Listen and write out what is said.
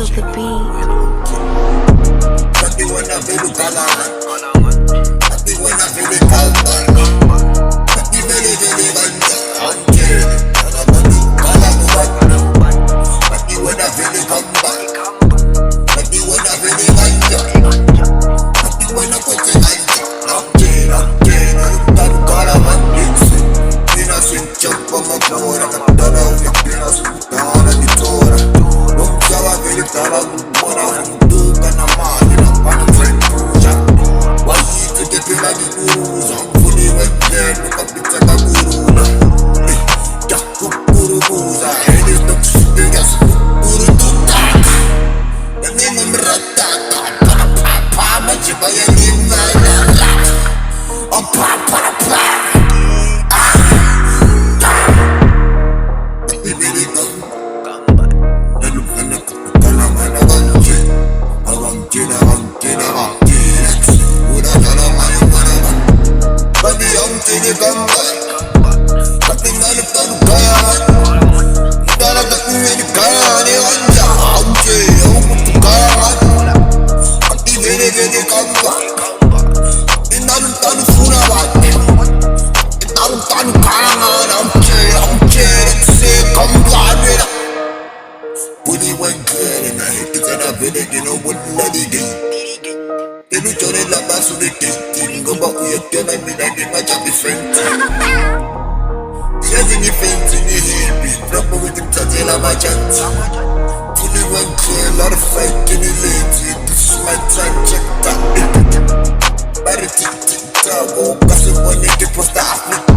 Kill the beat. Happy when I feel the color. Happy when I feel the color. Happy very very ganja. Happy when I feel the gamba. Happy when I feel the ganja. Happy when I put the ganja. I'm color man. Nina switch up on my phone. I'm done out. Nina switch down on the door. Don't tell me the color. What I'm doing, I'm on. You know what bloody do? They do turn it like that so they can't go back with your girl and be like they might have be friends. She's in your face in your head, be proper with them touching on my chance. Fully one clear, a lot of fight in the lady. This is my time, check that. Body tick tick tock, oh, pass it when they post the Africa.